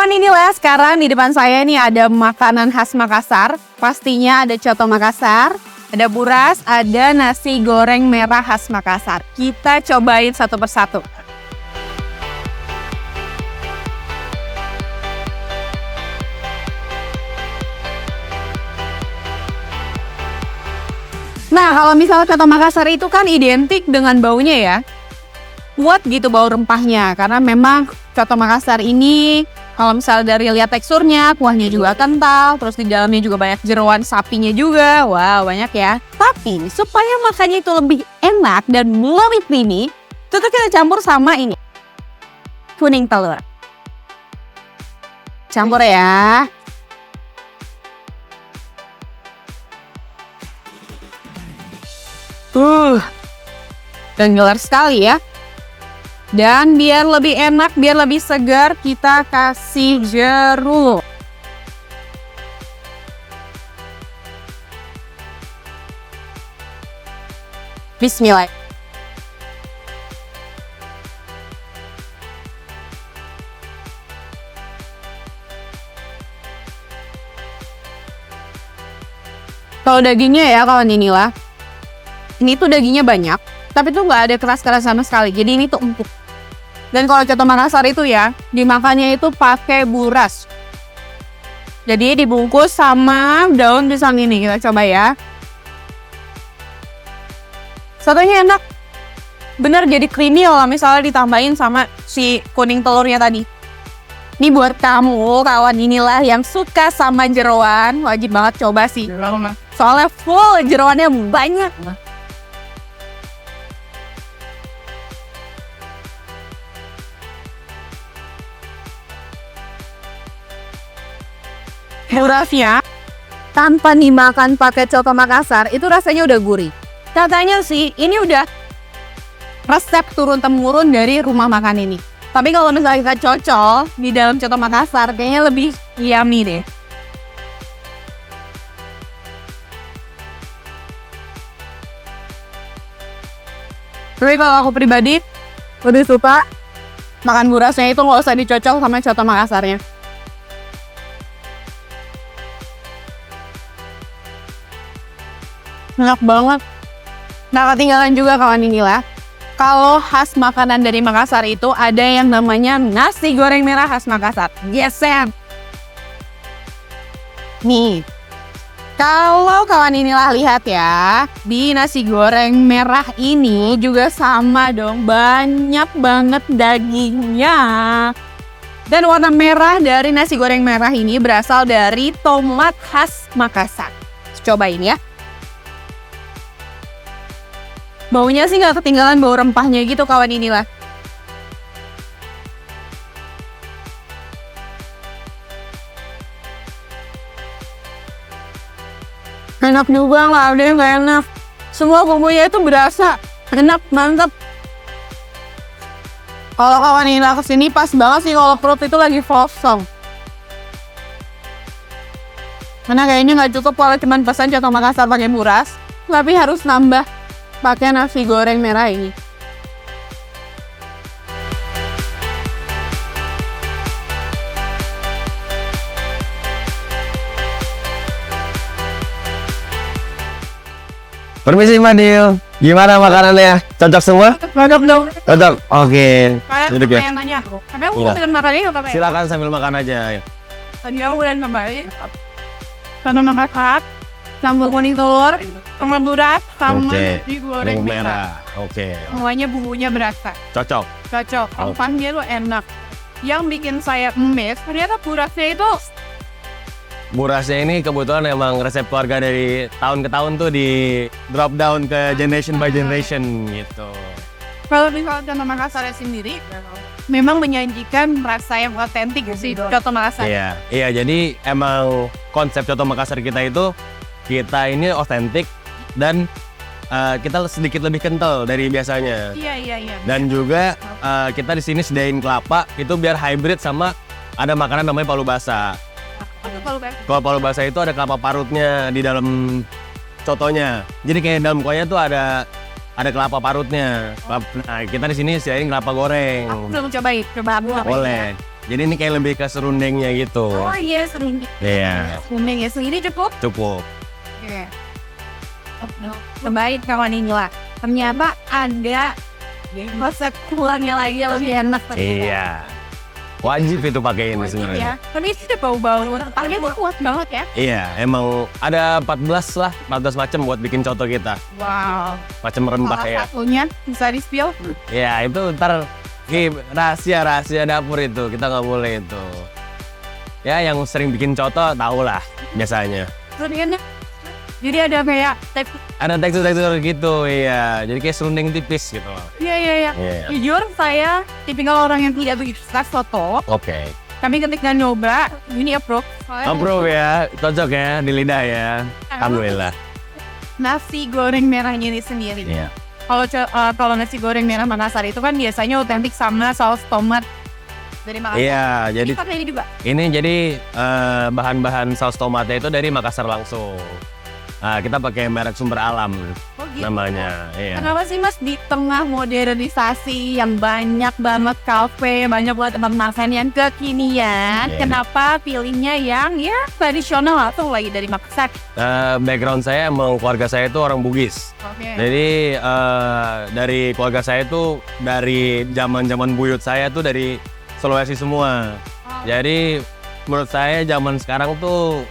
Kawan inilah sekarang di depan saya nih ada makanan khas Makassar. Pastinya ada coto Makassar, ada buras, ada nasi goreng merah khas Makassar. Kita cobain satu persatu. Nah, kalau misalnya coto Makassar itu kan identik dengan baunya ya. Kuat gitu bau rempahnya, karena memang coto Makassar ini kalau misalnya dari lihat teksturnya, kuahnya juga kental, terus di dalamnya juga banyak jeroan sapinya juga. Wow, banyak ya. Tapi supaya makannya itu lebih enak dan lebih creamy, itu tuh kita campur sama ini. Kuning telur. Campur ya. Dan gelar sekali ya. Dan biar lebih enak, biar lebih segar, kita kasih jeruk. Bismillah. Kalau dagingnya ya kawan inilah. Ini tuh dagingnya banyak, tapi tuh nggak ada keras-keras sama sekali. Jadi ini tuh empuk. Dan kalau coto Makassar itu ya, dimakannya itu pakai buras. Jadi dibungkus sama daun pisang ini. Kita coba ya. Sotonya enak. Bener jadi creamy kalau misalnya ditambahin sama si kuning telurnya tadi. Ini buat kamu, kawan inilah yang suka sama jeroan. Wajib banget coba sih. Soalnya full jeroannya banyak. Burasnya tanpa dimakan pakai coto Makassar itu rasanya udah gurih. Katanya sih ini udah resep turun-temurun dari rumah makan ini. Tapi kalau misalnya kita cocol di dalam coto Makassar kayaknya lebih yummy deh. Tapi kalau aku pribadi lebih suka makan burasnya itu nggak usah dicocol sama coto Makassarnya. Enak banget. Nah, ketinggalan juga kawan inilah. Kalau khas makanan dari Makassar itu ada yang namanya nasi goreng merah khas Makassar. Yes, Sam. Nih, kalau kawan inilah lihat ya, di nasi goreng merah ini juga sama dong, banyak banget dagingnya. Dan warna merah dari nasi goreng merah ini berasal dari tomat khas Makassar. Cobain ya. Baunya sih nggak ketinggalan bau rempahnya gitu kawan inilah. Enak juga, nggak ada yang nggak enak. Semua bumbunya itu berasa. Enak, mantap. Kalau kawan inilah kesini pas banget sih kalau perut itu lagi kosong. Karena kayaknya nggak cukup kalau cuma pesan coto Makassar pakai buras, tapi harus nambah pakai nasi goreng merah ini. Permisi Mbak Nil, gimana makanannya? Cocok semua? Cocok dong. Cocok, oke. Duduk ya. Yang nanya, tapi aku Iya. mau makan ini apa ya? Silakan sambil makan aja. Tadi aku udah nambahin satu Makassar, campur kuning telur, sama buras, sama Oke. nasi goreng merah. merah. Oke. Semuanya bumbunya berasa. Cocok. Cocok, rempahnya tuh enak. Yang bikin saya emes, ternyata burasnya itu Burasnya ini kebetulan emang resep keluarga dari tahun ke tahun tuh di drop down ke generation by generation gitu. kalau misalnya coto Makassarnya sendiri, memang menyajikan rasa yang otentik sih coto Makassar. Iya, jadi emang konsep coto Makassar kita itu kita ini otentik dan kita sedikit lebih kental dari biasanya. Iya. Dan juga kita di sini sediain kelapa itu biar hybrid sama ada makanan namanya palu basah. Kalau palu basah itu ada kelapa parutnya di dalam cotonya. Jadi kayak dalam kuahnya tuh ada kelapa parutnya. Nah, kita di sini sediain kelapa goreng. Aku belum cobain, coba aku. Boleh. Jadi ini kayak lebih ke serundengnya gitu. Oh iya, serundeng. Iya, Serundeng ya, segini cukup. cukup. Oke. Cobain kawan inilah. Ternyata ada resep pulangnya lagi yang lebih enak. Iya. Wajib itu pakai ini Ya. sebenarnya. Tapi ini udah bau-bau rempahnya tuh kuat banget ya. Iya, emang ada 14 macam buat bikin coto kita. Wow. Macam rempah Salah ya. satunya bisa di-spill. Ya, itu ntar rahasia dapur itu. Kita nggak boleh itu. Ya, yang sering bikin coto tau lah biasanya. Serundengnya. Jadi ada kayak Ada tekstur-tekstur gitu, iya. Jadi kayak serundeng tipis gitu. Iya. Iya. Jujur saya tipikal orang yang tidak begitu suka soto. Oke. Tapi ketika nyoba, ini approve. Approve ya, cocok ya di lidah ya. Alhamdulillah. Nasi goreng merahnya ini sendiri. Iya. Kalau nasi goreng merah Makassar itu kan biasanya otentik sama saus tomat dari Makassar. Iya, jadi Ini pakai ini juga. ini jadi bahan-bahan saus tomatnya itu dari Makassar langsung. Nah, kita pakai merek Sumber Alam Oh gitu. namanya. Iya. Kenapa sih Mas di tengah modernisasi yang banyak banget kafe, banyak banget tempat makan yang kekinian, Iya. kenapa pilihnya yang ya tradisional atau lagi dari Makassar? Background saya emang keluarga saya itu orang Bugis. Oke. Jadi dari keluarga saya itu dari zaman buyut saya tuh dari Sulawesi semua. Jadi menurut saya zaman sekarang tuh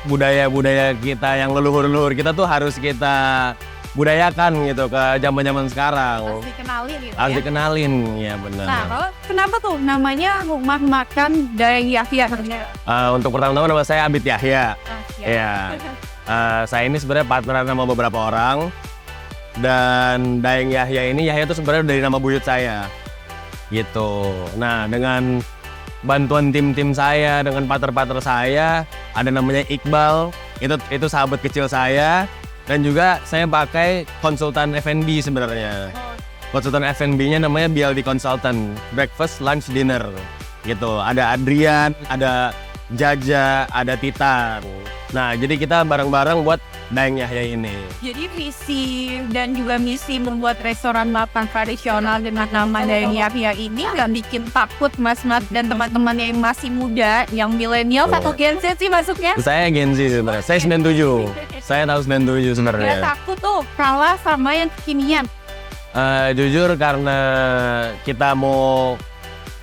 budaya-budaya kita yang leluhur-leluhur kita tuh harus kita budayakan gitu ke zaman-zaman sekarang. Harus dikenalin gitu Harus ya. dikenalin, ya benar. Nah, kenapa tuh namanya rumah makan Daeng Yahya? Untuk pertama-tama nama saya Abid Yahya. Ya. Iya. Saya ini sebenarnya partneran sama beberapa orang. Dan Daeng Yahya ini, Yahya itu sebenarnya dari nama buyut saya. Gitu. Nah, dengan bantuan tim-tim saya, dengan partner-partner saya, ada namanya Iqbal, itu sahabat kecil saya, dan juga saya pakai konsultan F&B sebenarnya. Konsultan F&B-nya namanya BLD Consultant, breakfast, lunch, dinner, gitu. Ada Adrian, ada Jaja, ada Titan. Nah, jadi kita bareng-bareng buat Daeng Yahya ini. Jadi visi dan juga misi membuat restoran makan tradisional dengan nama Daeng Yahya ini nggak bikin takut mas-mas dan teman-teman yang masih muda, yang milenial atau Gen Z sih masuknya? Saya Gen Z sebenarnya. Saya 97. Saya tahun 97 Nggak sebenarnya. takut tuh kalah sama yang kekinian. Jujur karena kita mau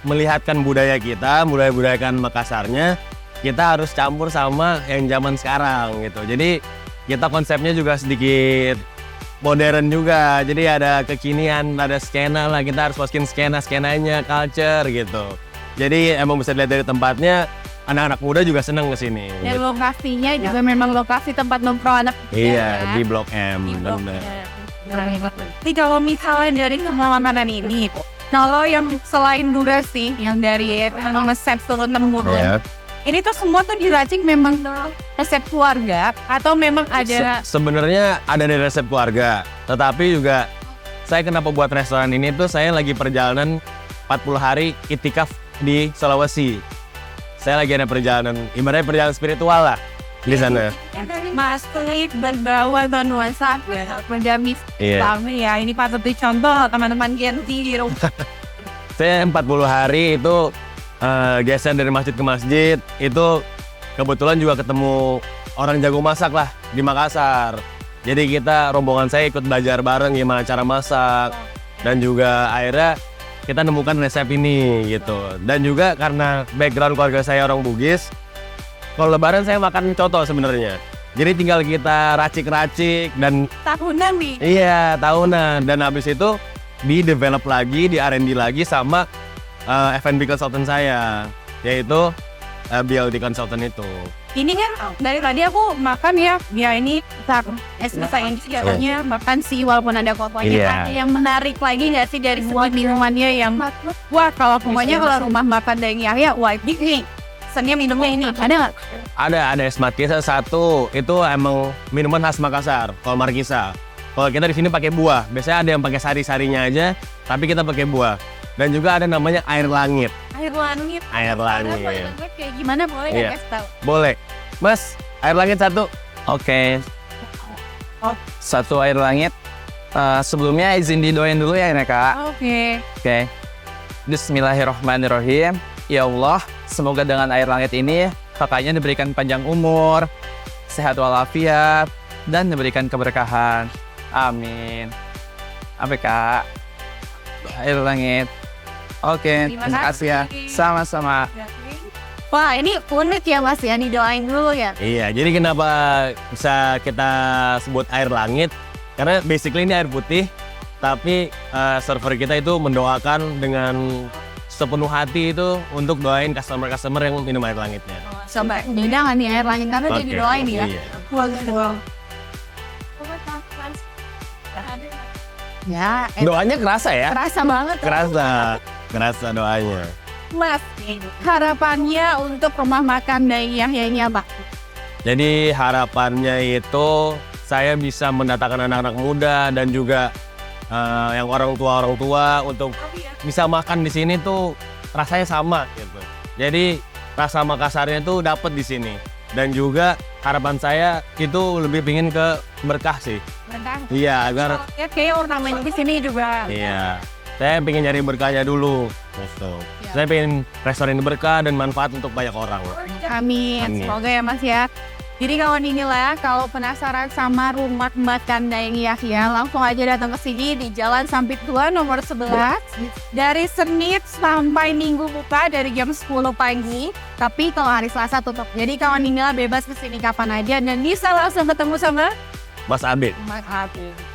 melihatkan budaya kita, budaya-budayakan Makassarnya, kita harus campur sama yang zaman sekarang gitu. Jadi kita konsepnya juga sedikit modern juga. Jadi ada kekinian, ada skena lah. Kita harus masukin skenanya, culture gitu. Jadi emang bisa dilihat dari tempatnya, anak-anak muda juga seneng kesini. Dan lokasinya juga memang lokasi tempat nongkrong anak muda, Iya, ya. di Blok M. Di Blok bener. M. Tapi kalau misalnya dari semua makanan ini, kalau yang selain durasi, yang dari resep turun temurun, Iya. ini tuh semua tuh diracik memang resep keluarga atau memang ada Sebenarnya ada dari resep keluarga, tetapi juga saya kenapa buat restoran ini tuh saya lagi perjalanan 40 hari itikaf di Sulawesi. Saya lagi ada perjalanan, ibaratnya perjalanan spiritual lah di sana. masih berbawa nuansa menjamis Iya. Islam ya. Ini patut dicontoh teman-teman Gen Z di rumah. Saya 40 hari itu geser dari masjid ke masjid, itu kebetulan juga ketemu orang jago masak lah di Makassar. Jadi kita, rombongan saya ikut belajar bareng gimana cara masak. Dan juga akhirnya kita nemukan resep ini gitu. Dan juga karena background keluarga saya orang Bugis, kalau lebaran saya makan coto sebenarnya. Jadi tinggal kita racik-racik dan Tahunan nih. iya tahunan. Dan habis itu di-develop lagi, di-R&D lagi sama F&B consultant saya, yaitu BLD consultant itu. Ini kan dari tadi aku makan ya ini es sayang katanya makan sih walaupun ada kotonya. Iya. Ada yang menarik lagi nggak sih dari semua minumannya yang wah kalau pokoknya kalau rumah makan Daeng Yahya wajib nih. Pesannya minumnya ini ada nggak? Ada es markisa satu, itu emang minuman khas Makassar, kalau markisa. Kalau kita di sini pakai buah, biasanya ada yang pakai sari-sarinya aja, tapi kita pakai buah. Dan juga ada namanya air langit. Air langit. Air langit. Air langit kayak gimana boleh Iya. nggak kasih tahu? Boleh. Mas, air langit satu. Oke. Satu air langit. Sebelumnya izin didoain dulu ya Neka. Oke. Oke. Bismillahirrahmanirrahim. Ya Allah, semoga dengan air langit ini kakaknya diberikan panjang umur, sehat walafiat, dan diberikan keberkahan. Amin. Apa kak? Air langit. Oke, Terima terima kasih ya. kasih. Sama-sama. Wah, ini unik ya Mas ya, didoain dulu ya. Iya, jadi kenapa bisa kita sebut air langit? Karena basically ini air putih, tapi server kita itu mendoakan dengan sepenuh hati itu untuk doain customer-customer yang minum air langitnya. Coba beda nggak nih air langit karena dia Oke, didoain ya. iya. Wow. Ya, Doanya kerasa ya? terasa banget Kerasa doanya. Mas. Harapannya untuk rumah makan Dai Yahya ini apa? Jadi harapannya itu saya bisa mendatangkan anak-anak muda dan juga yang orang tua untuk bisa makan di sini tuh rasanya sama gitu. Jadi rasa Makassarnya tuh dapat di sini. Dan juga harapan saya itu lebih pingin ke berkah sih. Bentar. Iya, agar Ya, kayak ornamen di sini juga. iya. Saya pengen nyari berkahnya dulu. Gitu. Ya. Saya pengen restoran ini berkah dan manfaat untuk banyak orang. Amin. Amin. Semoga ya Mas ya. Jadi kawan inilah, kalau penasaran sama rumah makan Dayeng Yahya, langsung aja datang ke sini di Jalan Sampit Tua nomor 11. Dari Senin sampai Minggu buka dari jam 10 pagi. Tapi kalau hari Selasa tutup. Jadi kawan inilah bebas ke sini kapan aja dan bisa langsung ketemu sama Mas Abid. Mas Abi.